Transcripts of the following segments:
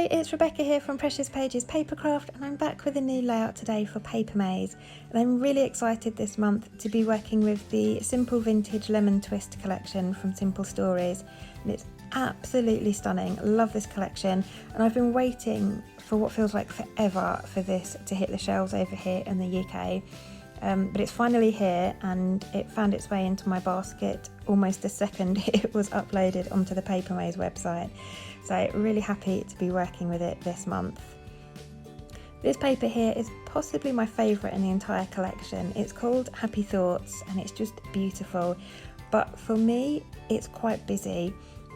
Hello, it's Rebecca here from Precious Pages Papercraft, and I'm back with a new layout today for Papermaze. And I'm really excited this month to be working with the Simple Vintage Lemon Twist collection from Simple Stories, and it's absolutely stunning. Love this collection, and I've been waiting for what feels like forever for this to hit the shelves over here in the UK. But it's finally here, and it found its way into my basket almost the second it was uploaded onto the Papermaze website. So really happy to be working with it this month. This paper here is possibly my favourite in the entire collection. It's called Happy Thoughts, and it's just beautiful. But for me, it's quite busy.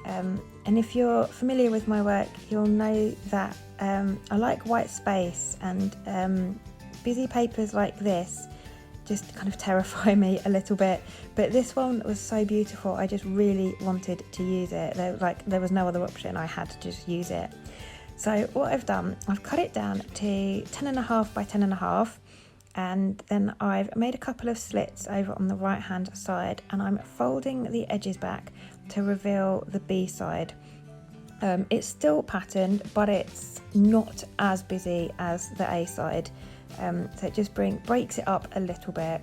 And if you're familiar with my work, you'll know that I like white space, and busy papers like this just kind of terrify me a little bit, but this one was so beautiful. I just really wanted to use it. There was no other option. I had to just use it. So what I've done, I've cut it down to 10.5 by 10.5, and then I've made a couple of slits over on the right hand side, and I'm folding the edges back to reveal the B side. It's still patterned, but it's not as busy as the A side. So it just breaks it up a little bit.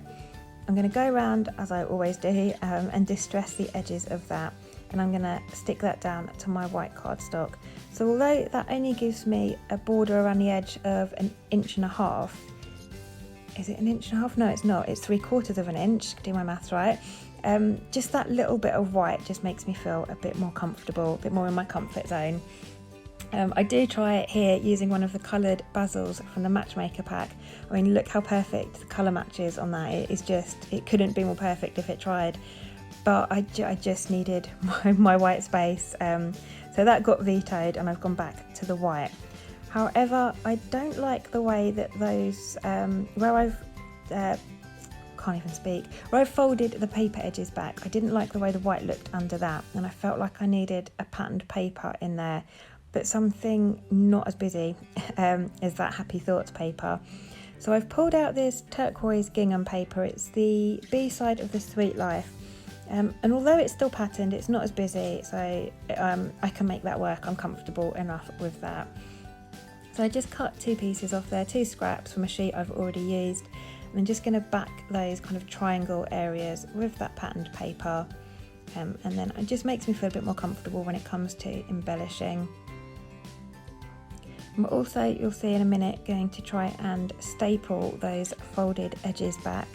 I'm going to go around, as I always do, and distress the edges of that, and I'm going to stick that down to my white cardstock. So although that only gives me a border around the edge of 1.5 inches, is it 1.5 inches? No, it's not, it's 3/4 of an inch, do my maths right. Just that little bit of white just makes me feel a bit more comfortable, a bit more in my comfort zone. I do try it here using one of the coloured bazils from the Matchmaker pack. I mean, look how perfect the colour matches on that. It couldn't be more perfect if it tried. But I just needed my white space. So that got vetoed, and I've gone back to the white. However, I don't like the way that those, where I've folded the paper edges back, I didn't like the way the white looked under that, and I felt like I needed a patterned paper in there, but something not as busy as that Happy Thoughts paper. So I've pulled out this turquoise gingham paper. It's the B side of the Sweet Life, and although it's still patterned, it's not as busy, so I can make that work. I'm comfortable enough with that. So I just cut 2 pieces off there, 2 scraps from a sheet I've already used. And I'm just going to back those kind of triangle areas with that patterned paper, and then it just makes me feel a bit more comfortable when it comes to embellishing. I'm also, you'll see in a minute, going to try and staple those folded edges back,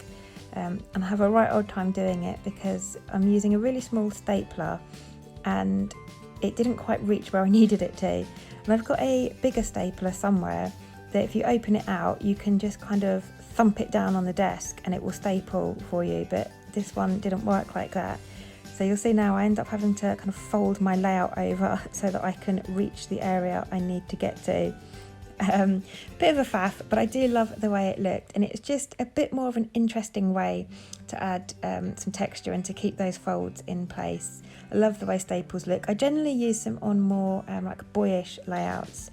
and I have a right old time doing it because I'm using a really small stapler and it didn't quite reach where I needed it to. And I've got a bigger stapler somewhere that if you open it out, you can just kind of thump it down on the desk and it will staple for you, but this one didn't work like that. So you'll see now I end up having to kind of fold my layout over so that I can reach the area I need to get to. Bit of a faff, but I do love the way it looked, and it's just a bit more of an interesting way to add some texture and to keep those folds in place. I love the way staples look. I generally use them on more like boyish layouts,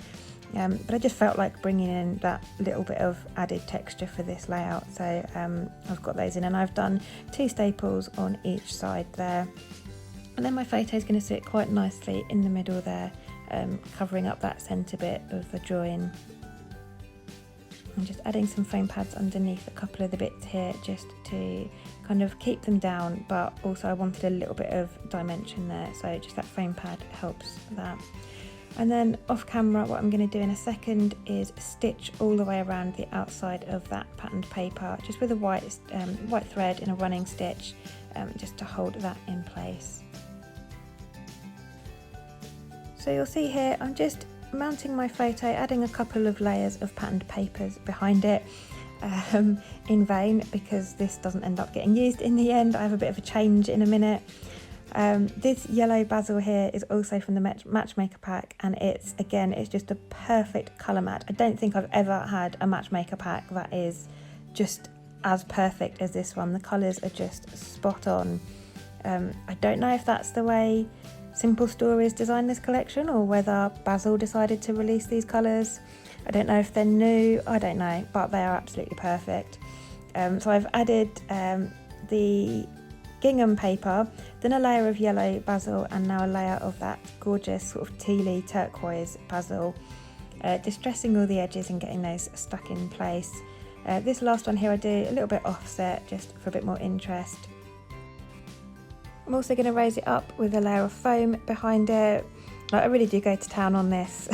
but I just felt like bringing in that little bit of added texture for this layout, so I've got those in, and I've done 2 staples on each side there, and then my photo is going to sit quite nicely in the middle there, covering up that centre bit of the join. I'm just adding some foam pads underneath a couple of the bits here just to kind of keep them down, but also I wanted a little bit of dimension there, so just that foam pad helps that. And then off camera, what I'm going to do in a second is stitch all the way around the outside of that patterned paper, just with a white thread in a running stitch, just to hold that in place. So you'll see here, I'm just mounting my photo, adding a couple of layers of patterned papers behind it, in vain, because this doesn't end up getting used in the end. I have a bit of a change in a minute. This yellow basil here is also from the Matchmaker pack, and it's just a perfect colour match. I don't think I've ever had a Matchmaker pack that is just as perfect as this one. The colours are just spot on. I don't know if that's the way Simple Stories designed this collection, or whether Basil decided to release these colours. I don't know if they're new, I don't know, but they are absolutely perfect. So I've added the gingham paper, then a layer of yellow basil, and now a layer of that gorgeous sort of tealy turquoise basil. distressing all the edges and getting those stuck in place. This last one here I do a little bit offset just for a bit more interest. I'm also going to raise it up with a layer of foam behind it. I really do go to town on this,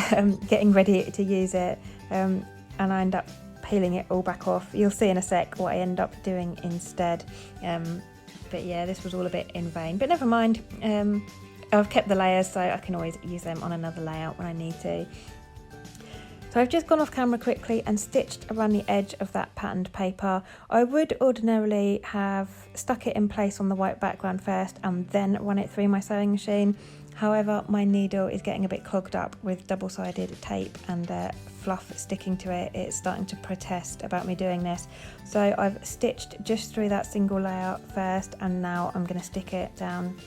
getting ready to use it, and I end up peeling it all back off. You'll see in a sec what I end up doing instead. But yeah, this was all a bit in vain, but never mind. I've kept the layers so I can always use them on another layout when I need to. So I've just gone off camera quickly and stitched around the edge of that patterned paper. I would ordinarily have stuck it in place on the white background first and then run it through my sewing machine. However, my needle is getting a bit clogged up with double-sided tape and fluff sticking to it. It's starting to protest about me doing this. So I've stitched just through that single layer first, and now I'm going to stick it down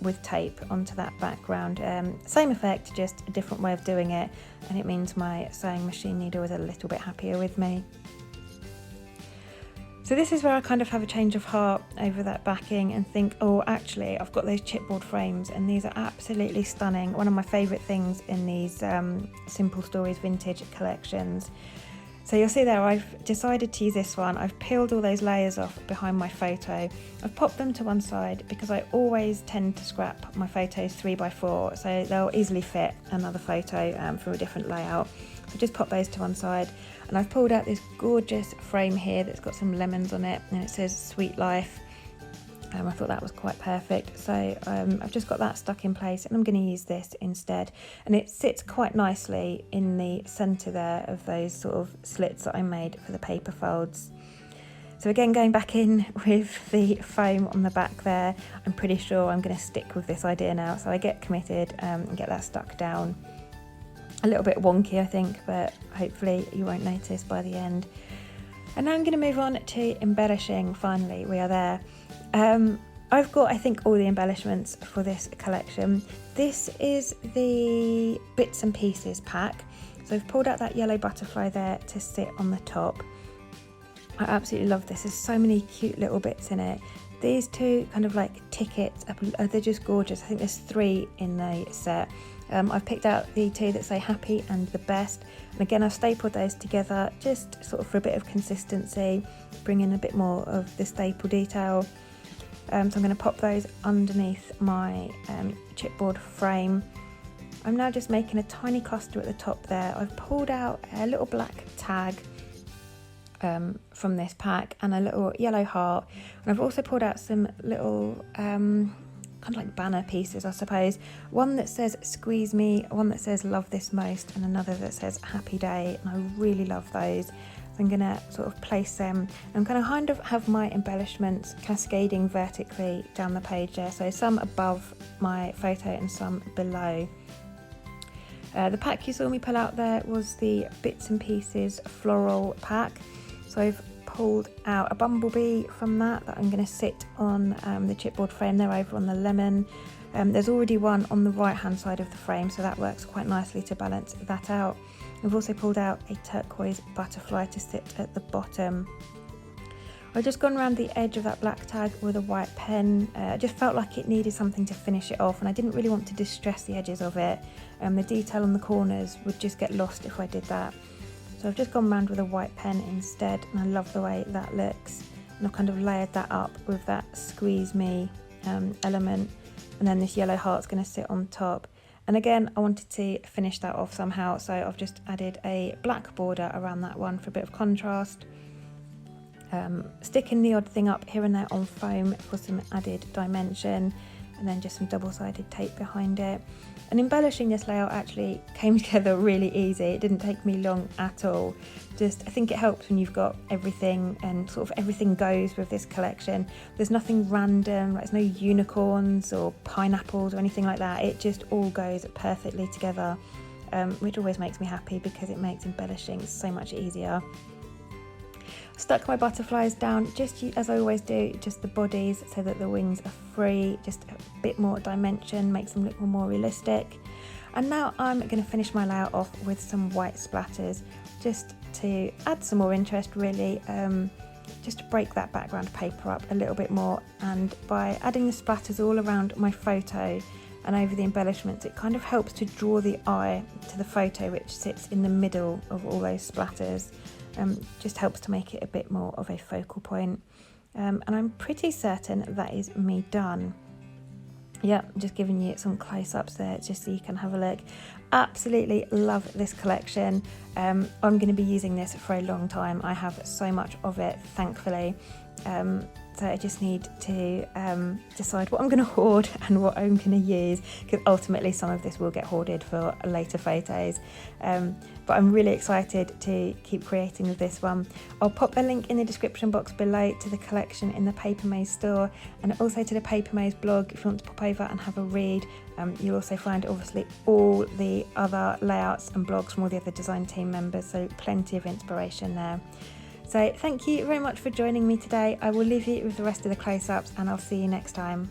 with tape onto that background. Same effect, just a different way of doing it, and it means my sewing machine needle is a little bit happier with me. So this is where I kind of have a change of heart over that backing and think, oh, actually, I've got those chipboard frames and these are absolutely stunning. One of my favourite things in these Simple Stories vintage collections. So you'll see there, I've decided to use this one. I've peeled all those layers off behind my photo. I've popped them to one side because I always tend to scrap my photos 3x4, so they'll easily fit another photo from a different layout. So just pop those to one side. And I've pulled out this gorgeous frame here that's got some lemons on it, and it says Sweet Life. I thought that was quite perfect, so I've just got that stuck in place, and I'm going to use this instead, and it sits quite nicely in the centre there of those sort of slits that I made for the paper folds. So again, going back in with the foam on the back there, I'm pretty sure I'm going to stick with this idea now, so I get committed and get that stuck down. A little bit wonky, I think, but hopefully you won't notice by the end. And now I'm going to move on to embellishing. Finally, we are there. I've got, I think, all the embellishments for this collection. This is the bits and pieces pack. So I've pulled out that yellow butterfly there to sit on the top. I absolutely love this. There's so many cute little bits in it. These two kind of like tickets, they're just gorgeous. I think there's 3 in the set. I've picked out the 2 that say happy and the best, and again I've stapled those together just sort of for a bit of consistency, bring in a bit more of the staple detail. So I'm going to pop those underneath my chipboard frame. I'm now just making a tiny cluster at the top there. I've pulled out a little black tag from this pack and a little yellow heart, and I've also pulled out some little kind of like banner pieces, I suppose. One that says squeeze me, one that says love this most, and another that says happy day, and I really love those. So I'm going to sort of place them. I'm going to kind of have my embellishments cascading vertically down the page there, so some above my photo and some below. The pack you saw me pull out there was the bits and pieces floral pack. So I've pulled out a bumblebee from that I'm going to sit on the chipboard frame there over on the lemon. There's already one on the right hand side of the frame, so that works quite nicely to balance that out. I've also pulled out a turquoise butterfly to sit at the bottom. I've just gone around the edge of that black tag with a white pen. I just felt like it needed something to finish it off, and I didn't really want to distress the edges of it. The detail on the corners would just get lost if I did that. So I've just gone around with a white pen instead, and I love the way that looks. And I've kind of layered that up with that squeeze me element, and then this yellow heart's going to sit on top. And again, I wanted to finish that off somehow, so I've just added a black border around that one for a bit of contrast. Sticking the odd thing up here and there on foam for some added dimension, and then just some double-sided tape behind it. And embellishing this layout actually came together really easy. It didn't take me long at all. I think it helps when you've got everything, and sort of everything goes with this collection. There's nothing random, there's no unicorns or pineapples or anything like that. It just all goes perfectly together, which always makes me happy because it makes embellishing so much easier. Stuck my butterflies down just as I always do, just the bodies, so that the wings are free, just a bit more dimension, makes them look more realistic. And now I'm going to finish my layout off with some white splatters, just to add some more interest really, just to break that background paper up a little bit more. And by adding the splatters all around my photo, and over the embellishments, it kind of helps to draw the eye to the photo which sits in the middle of all those splatters. Just helps to make it a bit more of a focal point. And I'm pretty certain that is me done. Yeah, just giving you some close-ups there just so you can have a look. Absolutely love this collection. I'm going to be using this for a long time. I have so much of it, thankfully. So I just need to decide what I'm going to hoard and what I'm going to use, because ultimately some of this will get hoarded for later photos. But I'm really excited to keep creating with this one. I'll pop a link in the description box below to the collection in the Papermaze store, and also to the Papermaze blog if you want to pop over and have a read. You'll also find obviously all the other layouts and blogs from all the other design team members, so plenty of inspiration there. So thank you very much for joining me today. I will leave you with the rest of the close-ups, and I'll see you next time.